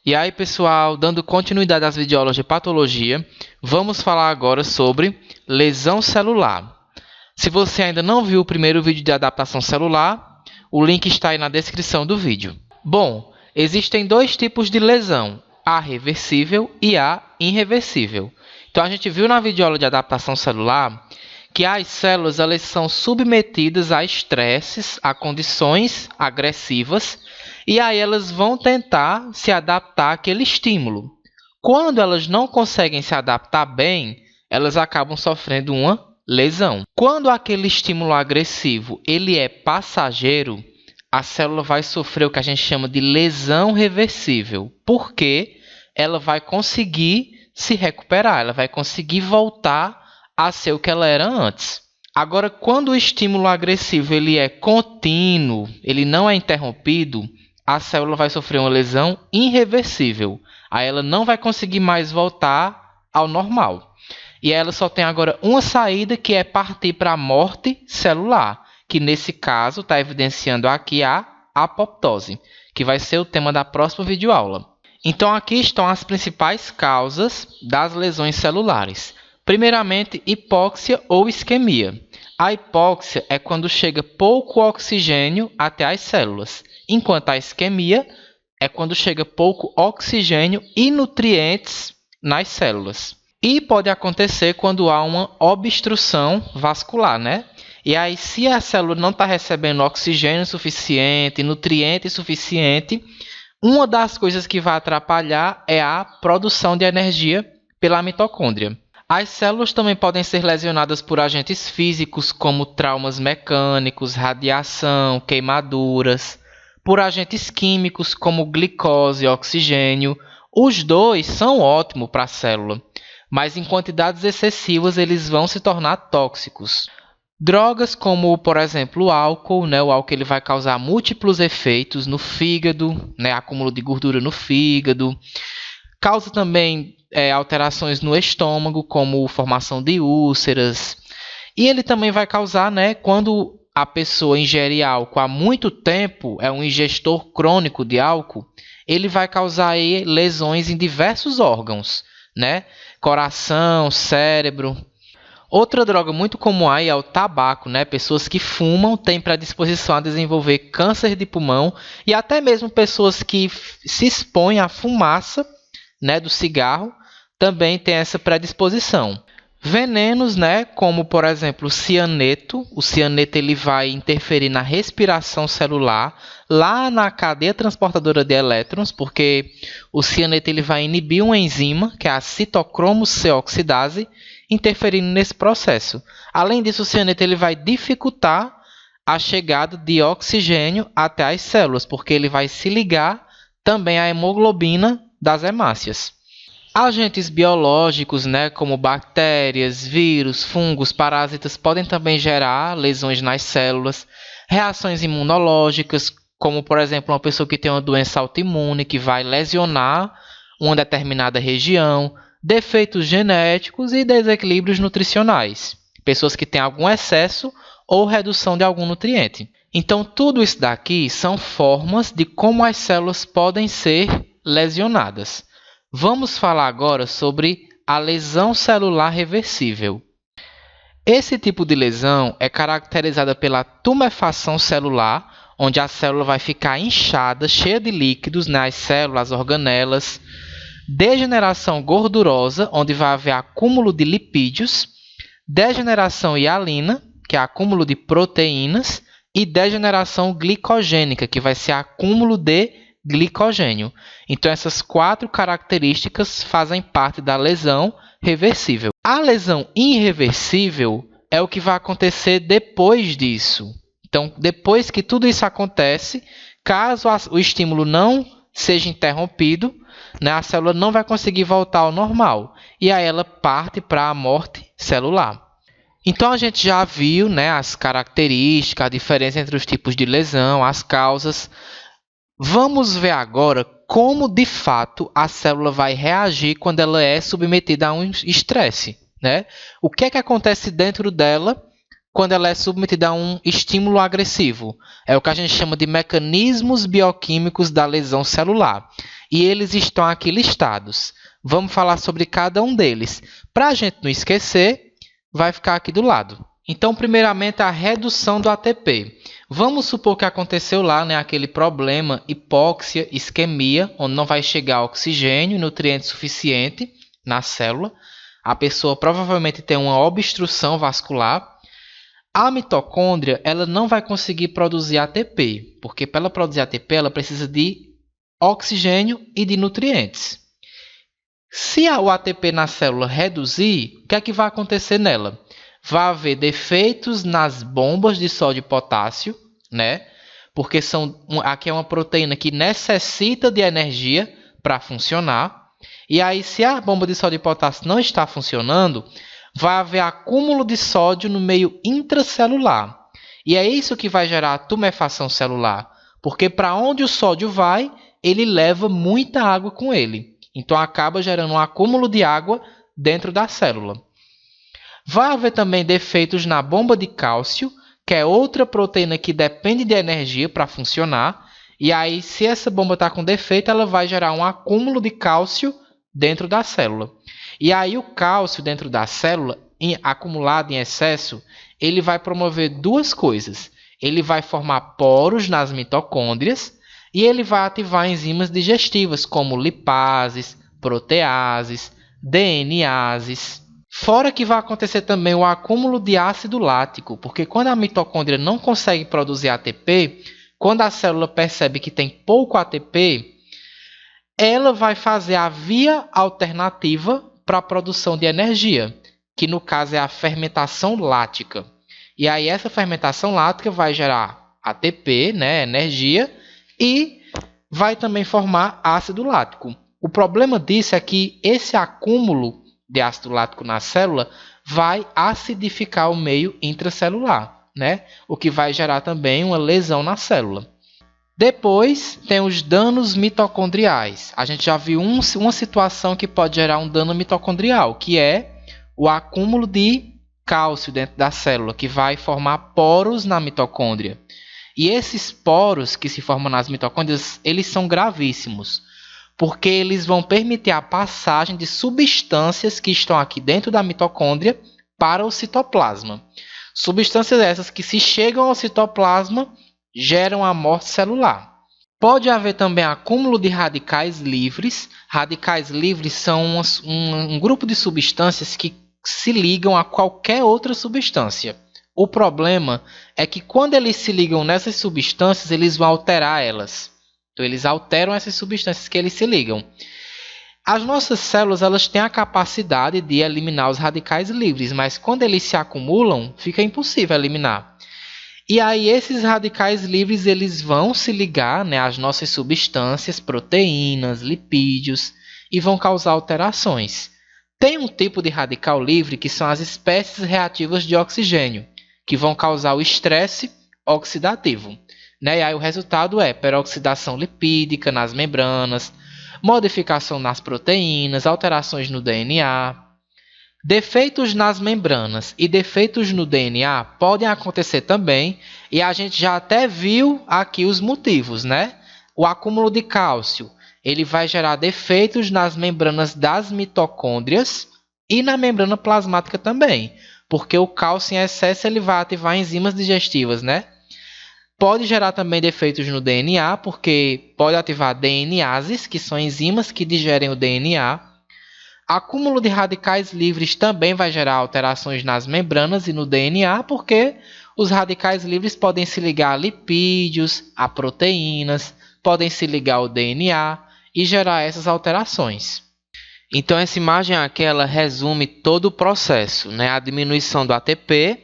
E aí, pessoal, dando continuidade às videoaulas de patologia, vamos falar agora sobre lesão celular. Se você ainda não viu o primeiro vídeo de adaptação celular, o link está aí na descrição do vídeo. Bom, existem dois tipos de lesão, a reversível e a irreversível. Então, a gente viu na videoaula de adaptação celular que as células elas são submetidas a estresses, a condições agressivas, e aí elas vão tentar se adaptar àquele estímulo. Quando elas não conseguem se adaptar bem, elas acabam sofrendo uma lesão. Quando aquele estímulo agressivo ele é passageiro, a célula vai sofrer o que a gente chama de lesão reversível, porque ela vai conseguir se recuperar, ela vai conseguir voltar a ser o que ela era antes. Agora, quando o estímulo agressivo ele é contínuo, ele não é interrompido, a célula vai sofrer uma lesão irreversível. Aí ela não vai conseguir mais voltar ao normal. E ela só tem agora uma saída, que é partir para a morte celular, que nesse caso está evidenciando aqui a apoptose, que vai ser o tema da próxima videoaula. Então, aqui estão as principais causas das lesões celulares. Primeiramente, hipóxia ou isquemia. A hipóxia é quando chega pouco oxigênio até as células, enquanto a isquemia é quando chega pouco oxigênio e nutrientes nas células. E pode acontecer quando há uma obstrução vascular, né? E aí, se a célula não está recebendo oxigênio suficiente, nutriente suficiente, uma das coisas que vai atrapalhar é a produção de energia pela mitocôndria. As células também podem ser lesionadas por agentes físicos, como traumas mecânicos, radiação, queimaduras, por agentes químicos, como glicose e oxigênio. Os dois são ótimos para a célula, mas em quantidades excessivas eles vão se tornar tóxicos. Drogas como, por exemplo, o álcool, né? O álcool ele vai causar múltiplos efeitos no fígado, né? Acúmulo de gordura no fígado. Causa também alterações no estômago, como formação de úlceras. E ele também vai causar, né, quando a pessoa ingere álcool há muito tempo, é um ingestor crônico de álcool, ele vai causar aí lesões em diversos órgãos, né? Coração, cérebro. Outra droga muito comum aí é o tabaco, né? Pessoas que fumam têm predisposição a desenvolver câncer de pulmão, e até mesmo pessoas que se expõem à fumaça, né, do cigarro também têm essa predisposição. Venenos, né, como por exemplo o cianeto. O cianeto ele vai interferir na respiração celular, lá na cadeia transportadora de elétrons, porque o cianeto ele vai inibir uma enzima, que é a citocromo C oxidase, interferindo nesse processo. Além disso, o cianeto ele vai dificultar a chegada de oxigênio até as células, porque ele vai se ligar também à hemoglobina das hemácias. Agentes biológicos, né, como bactérias, vírus, fungos, parasitas, podem também gerar lesões nas células. Reações imunológicas, como por exemplo uma pessoa que tem uma doença autoimune que vai lesionar uma determinada região. Defeitos genéticos e desequilíbrios nutricionais. Pessoas que têm algum excesso ou redução de algum nutriente. Então, tudo isso daqui são formas de como as células podem ser lesionadas. Vamos falar agora sobre a lesão celular reversível. Esse tipo de lesão é caracterizada pela tumefação celular, onde a célula vai ficar inchada, cheia de líquidos nas células, as organelas. Degeneração gordurosa, onde vai haver acúmulo de lipídios. Degeneração hialina, que é acúmulo de proteínas. E degeneração glicogênica, que vai ser acúmulo de glicogênio. Então, essas quatro características fazem parte da lesão reversível. A lesão irreversível é o que vai acontecer depois disso. Então, depois que tudo isso acontece, caso o estímulo não seja interrompido, né, a célula não vai conseguir voltar ao normal. E aí ela parte para a morte celular. Então, a gente já viu, né, as características, a diferença entre os tipos de lesão, as causas. Vamos ver agora como, de fato, a célula vai reagir quando ela é submetida a um estresse, né? O que é que acontece dentro dela quando ela é submetida a um estímulo agressivo? É o que a gente chama de mecanismos bioquímicos da lesão celular. e eles estão aqui listados. Vamos falar sobre cada um deles. Para a gente não esquecer, vai ficar aqui do lado. Então, primeiramente, a redução do ATP. Vamos supor que aconteceu lá, né, aquele problema, hipóxia, isquemia, onde não vai chegar oxigênio e nutriente suficiente na célula. A pessoa provavelmente tem uma obstrução vascular. A mitocôndria ela não vai conseguir produzir ATP, porque para ela produzir ATP ela precisa de oxigênio e de nutrientes. Se o ATP na célula reduzir, o que é que vai acontecer nela? Vai haver defeitos nas bombas de sódio e potássio, né? Porque aqui é uma proteína que necessita de energia para funcionar. E aí, se a bomba de sódio e potássio não está funcionando, vai haver acúmulo de sódio no meio intracelular. E é isso que vai gerar a tumefação celular. Porque para onde o sódio vai, ele leva muita água com ele. Então, acaba gerando um acúmulo de água dentro da célula. Vai haver também defeitos na bomba de cálcio, que é outra proteína que depende de energia para funcionar. E aí, se essa bomba está com defeito, ela vai gerar um acúmulo de cálcio dentro da célula. E aí, o cálcio dentro da célula, acumulado em excesso, ele vai promover duas coisas. Ele vai formar poros nas mitocôndrias e ele vai ativar enzimas digestivas, como lipases, proteases, DNases. Fora que vai acontecer também o acúmulo de ácido lático, porque quando a mitocôndria não consegue produzir ATP, quando a célula percebe que tem pouco ATP, ela vai fazer a via alternativa para a produção de energia, que no caso é a fermentação lática. E aí essa fermentação lática vai gerar ATP, né, energia, e vai também formar ácido lático. O problema disso é que esse acúmulo de ácido lático na célula vai acidificar o meio intracelular, né? O que vai gerar também uma lesão na célula. Depois tem os danos mitocondriais. A gente já viu uma situação que pode gerar um dano mitocondrial, que é o acúmulo de cálcio dentro da célula, que vai formar poros na mitocôndria. E esses poros que se formam nas mitocôndrias, eles são gravíssimos, porque eles vão permitir a passagem de substâncias que estão aqui dentro da mitocôndria para o citoplasma. Substâncias essas que, se chegam ao citoplasma, geram a morte celular. Pode haver também acúmulo de radicais livres. Radicais livres são um grupo de substâncias que se ligam a qualquer outra substância. O problema é que quando eles se ligam nessas substâncias, eles vão alterar elas. Então, eles alteram essas substâncias que eles se ligam. As nossas células elas têm a capacidade de eliminar os radicais livres, mas quando eles se acumulam, fica impossível eliminar. E aí esses radicais livres eles vão se ligar, né, às nossas substâncias, proteínas, lipídios, e vão causar alterações. Tem um tipo de radical livre que são as espécies reativas de oxigênio, que vão causar o estresse oxidativo. Né? E aí o resultado é peroxidação lipídica nas membranas, modificação nas proteínas, alterações no DNA. Defeitos nas membranas e defeitos no DNA podem acontecer também, e a gente já até viu aqui os motivos, né? O acúmulo de cálcio, ele vai gerar defeitos nas membranas das mitocôndrias e na membrana plasmática também, porque o cálcio em excesso ele vai ativar enzimas digestivas, né? Pode gerar também defeitos no DNA, porque pode ativar DNases, que são enzimas que digerem o DNA. Acúmulo de radicais livres também vai gerar alterações nas membranas e no DNA, porque os radicais livres podem se ligar a lipídios, a proteínas, podem se ligar ao DNA e gerar essas alterações. Então, essa imagem aqui ela resume todo o processo, né? A diminuição do ATP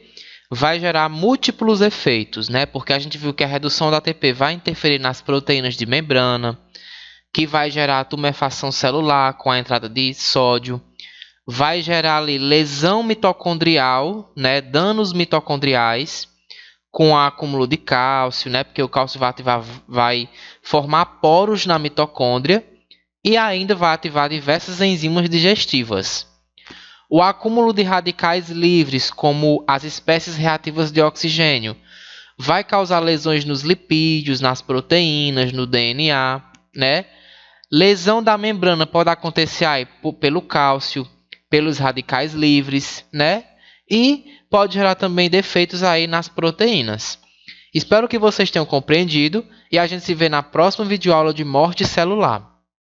vai gerar múltiplos efeitos, né? Porque a gente viu que a redução do ATP vai interferir nas proteínas de membrana, que vai gerar tumefação celular com a entrada de sódio, vai gerar ali lesão mitocondrial, né? Danos mitocondriais com o acúmulo de cálcio, né? Porque o cálcio vai formar poros na mitocôndria e ainda vai ativar diversas enzimas digestivas. O acúmulo de radicais livres, como as espécies reativas de oxigênio, vai causar lesões nos lipídios, nas proteínas, no DNA, né? Lesão da membrana pode acontecer aí pelo cálcio, pelos radicais livres, né? E pode gerar também defeitos aí nas proteínas. Espero que vocês tenham compreendido e a gente se vê na próxima videoaula de morte celular.